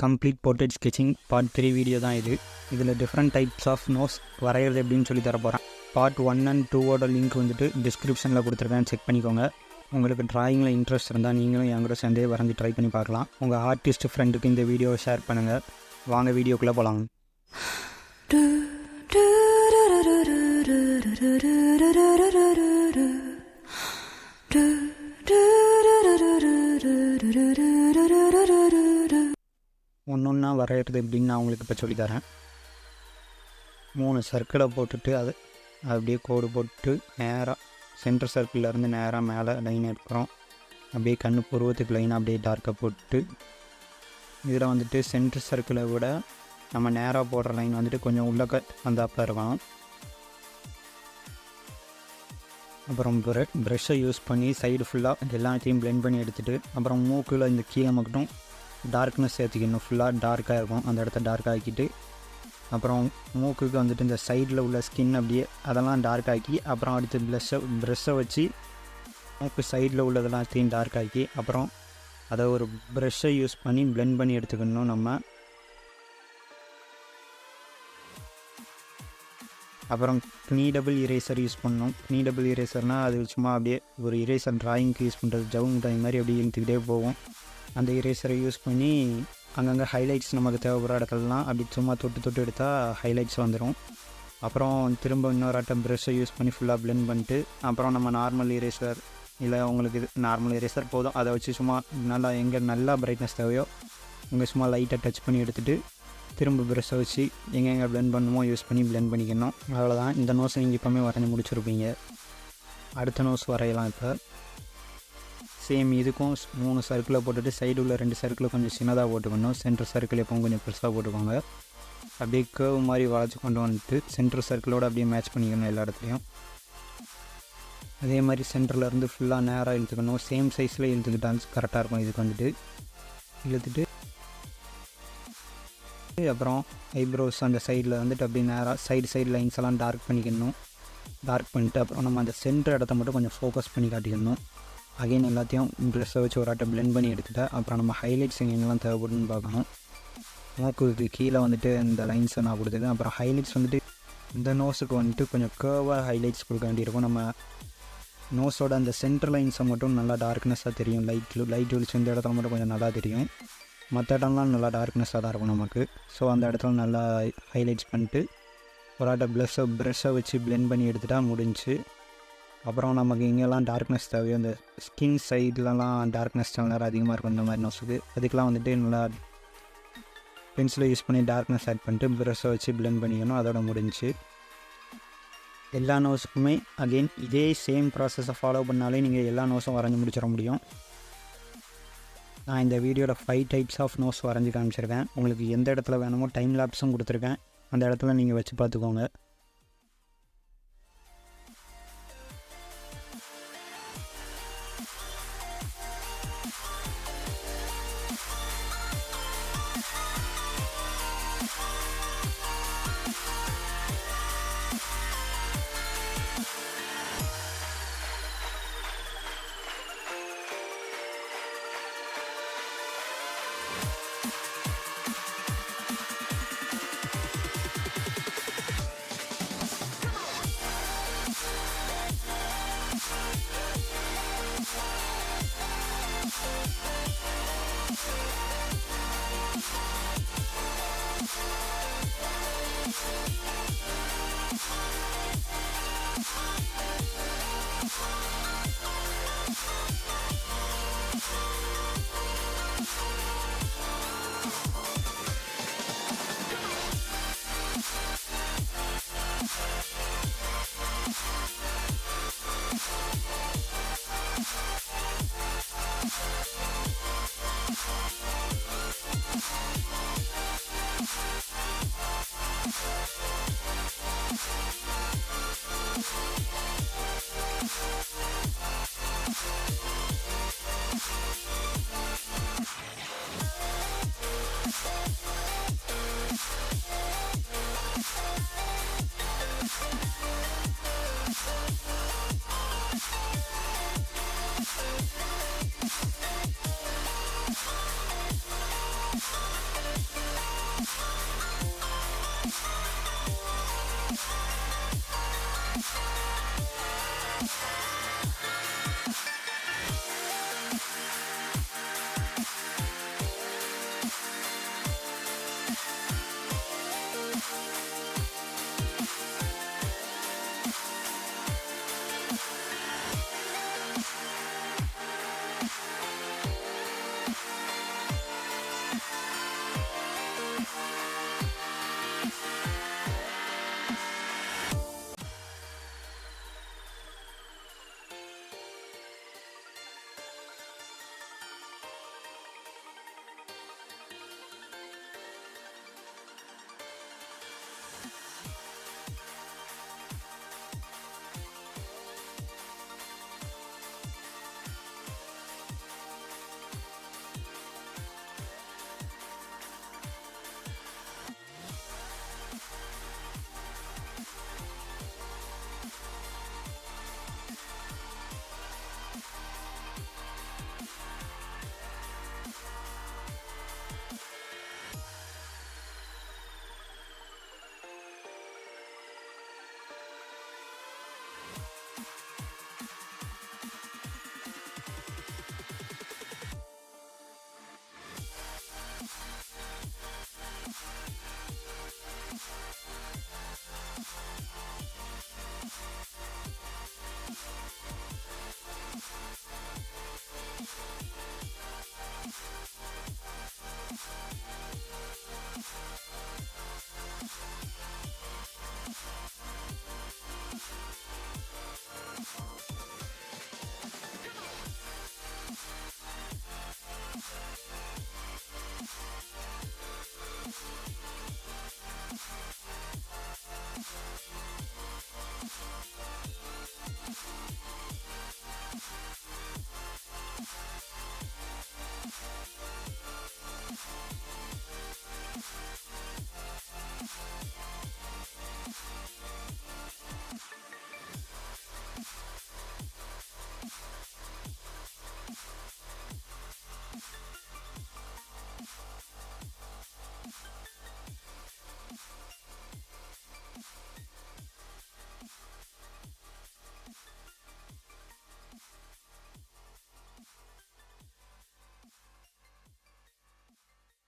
Complete portrait sketching part 3 video தான் இது. இதில் டிஃப்ரெண்ட் டைப்ஸ் ஆஃப் நோஸ் வரைகிறது எப்படின்னு சொல்லி தர போகிறேன். பார்ட் 1 and 2 லிங்க் வந்துட்டு டிஸ்கிரிப்ஷனில் கொடுத்துருக்கேன், செக் பண்ணிக்கோங்க. உங்களுக்கு ட்ராயிங்கில் இன்ட்ரெஸ்ட் இருந்தால் நீங்களும் என் கூட சேர்ந்தே வரைஞ்சி ட்ரை பண்ணி பார்க்கலாம். உங்கள் ஆர்டிஸ்ட் ஃப்ரெண்டுக்கு இந்த வீடியோவை ஷேர் பண்ணுங்கள். வாங்க வீடியோக்குள்ளே போகலாம். ஒன்றா வரைகிறது எப்படின்னு நான் உங்களுக்கு இப்போ சொல்லித்தரேன். 3 சர்க்கிளை போட்டுட்டு அது அப்படியே கோடு போட்டு நேராக சென்டர் சர்க்கிள்லேருந்து நேராக மேலே லைன் எடுக்கிறோம். அப்படியே கண்ணு புருவத்துக்கு லைனாக அப்படியே டார்க்காக போட்டு இதில் வந்துட்டு சென்டர் சர்க்கிளை விட நம்ம நேராக போடுற லைன் வந்துட்டு கொஞ்சம் உள்ளக்க வந்தாப்பில் இருக்கணும். அப்புறம் ப்ரெஷ்ஷை யூஸ் பண்ணி சைடு ஃபுல்லாக எல்லாத்தையும் பிளெண்ட் பண்ணி எடுத்துகிட்டு அப்புறம் மூக்கில் இந்த கீழே மட்டும் டார்க்னஸ் சேர்த்துக்கணும். ஃபுல்லாக டார்க்காக இருக்கும், அந்த இடத்த டார்க் ஆக்கிட்டு அப்புறம் மூக்குக்கு வந்துட்டு இந்த சைடில் உள்ள ஸ்கின் அப்படியே அதெல்லாம் டார்க் ஆக்கி அப்புறம் அடுத்து ப்ரெஷ்ஷை வச்சு மூக்கு சைடில் உள்ளதெல்லாத்தையும் டார்க் ஆக்கி அப்புறம் அதை ஒரு ப்ரெஷ்ஷை யூஸ் பண்ணி பிளெண்ட் பண்ணி எடுத்துக்கணும். நம்ம அப்புறம் kneadable eraser யூஸ் பண்ணணும். kneadable eraserனால் அது சும்மா அப்படியே ஒரு இரேசர் ட்ராயிங்க்கு யூஸ் பண்ணுறது, ஜவுங் ட்ராயிங் மாதிரி அப்படியே இழுத்துக்கிட்டே போகும். அந்த இரேசரை யூஸ் பண்ணி அங்கங்கே ஹைலைட்ஸ் நமக்கு தேவைப்படுற இடத்துலலாம் அப்படி சும்மா தொட்டு எடுத்தால் ஹைலைட்ஸ் வந்துடும். அப்புறம் திரும்ப இன்னொரு ஆட்டம் ப்ரெஷ்ஷை யூஸ் பண்ணி ஃபுல்லாக பிளெண்ட் பண்ணிட்டு அப்புறம் நம்ம நார்மல் இரேசர் இல்லை உங்களுக்கு இது நார்மல் இரேசர் போதும், அதை வச்சு சும்மா நல்லா எங்கே நல்லா பிரைட்னஸ் தேவையோ இங்கே சும்மா லைட்டாக டச் பண்ணி எடுத்துகிட்டு திரும்ப ப்ரெஷ்ஷை வச்சு எங்கெங்கே பிளெண்ட் பண்ணுமோ யூஸ் பண்ணி பிளெண்ட் பண்ணிக்கணும். அவ்வளோதான். இந்த நோஸை நீங்கள் இப்போவுமே வரைஞ்சி முடிச்சிருப்பீங்க. அடுத்த நோஸ் வரையலாம். இப்போ சேம் இதுக்கும் 3 சர்க்கிளை போட்டுட்டு சைடு உள்ள 2 சர்க்கிளை கொஞ்சம் சின்னதாக போட்டுக்கணும். சென்டர் சர்க்கிள் எப்பவும் கொஞ்சம் பெருசாக போட்டுக்கோங்க. அப்படியே கேர்வ் மாதிரி வளைச்சி கொண்டு வந்துட்டு சென்டர் சர்க்கிளோடு அப்படியே மேட்ச் பண்ணிக்கணும் எல்லா இடத்துலையும். அதே மாதிரி சென்டர்லேருந்து ஃபுல்லாக நேராக இழுத்துக்கணும். சேம் சைஸில் இழுத்துக்கிட்டாலும் கரெக்டாக இருக்கும். இதுக்கு வந்துட்டு இழுத்துட்டு அப்புறம் ஐப்ரோஸ் அந்த சைடில் வந்துட்டு அப்படியே நேராக சைடு லைன்ஸ் எல்லாம் டார்க் பண்ணிக்கணும். டார்க் பண்ணிட்டு அப்புறம் நம்ம அந்த சென்டர் இடத்த மட்டும் கொஞ்சம் ஃபோக்கஸ் பண்ணி காட்டிக்கணும். அகைன் எல்லாத்தையும் ப்ரெஷ்ஷை வச்சு ஒரு ஆட்டை பிளெண்ட் பண்ணி எடுத்துகிட்டு அப்புறம் நம்ம ஹைலைட்ஸ் எங்கெங்கெல்லாம் தேவைப்படுன்னு பார்க்கணும். மூக்குக்கு கீழே வந்துட்டு இந்த லைன்ஸை நான் கொடுத்தது. அப்புறம் ஹைலைட்ஸ் வந்துட்டு இந்த நோஸுக்கு வந்துட்டு கொஞ்சம் கேர்வாக ஹைலைட்ஸ் கொடுக்க வேண்டியிருக்கும். நம்ம நோஸோட அந்த சென்டர் லைன்ஸை மட்டும் நல்லா டார்க்னஸாக தெரியும். லைட் வெளிச்சு இந்த இடத்துல மட்டும் கொஞ்சம் நல்லா தெரியும். மற்ற இடம்லாம் நல்லா டார்க்னஸாக தான் இருக்கும் நமக்கு. ஸோ அந்த இடத்துல நல்லா ஹைலைட்ஸ் பண்ணிட்டு ஒரு ஆட்டை ப்ரெஷ்ஷை வச்சு பிளெண்ட் பண்ணி எடுத்துகிட்டா முடிஞ்சு. அப்புறம் நமக்கு இங்கெல்லாம் டார்க்னஸ் தேவையோ இந்த ஸ்கின் சைட்லலாம் டார்க்னஸ் நேரம் அதிகமாக இருக்கும் இந்த மாதிரி நோஸுக்கு. அதுக்கெலாம் வந்துட்டு நல்லா பென்சிலை யூஸ் பண்ணி டார்க்னஸ் ஆட் பண்ணிட்டு ப்ரெஷ்ஷை வச்சு பிளெண்ட் பண்ணிக்கணும். அதோட முடிஞ்சு. எல்லா நோஸுக்குமே அகெயின் இதே சேம் ப்ராசஸை ஃபாலோ பண்ணாலே நீங்கள் எல்லா நோஸும் வரைஞ்சி முடிச்சிட முடியும். நான் இந்த வீடியோவில் 5 டைப்ஸ் ஆஃப் நோஸ் வரைஞ்சி காமிச்சிருக்கேன். உங்களுக்கு எந்த இடத்துல வேணுமோ டைம் லேப்ஸும் கொடுத்துருக்கேன். அந்த இடத்துல நீங்கள் வச்சு பார்த்துக்கோங்க.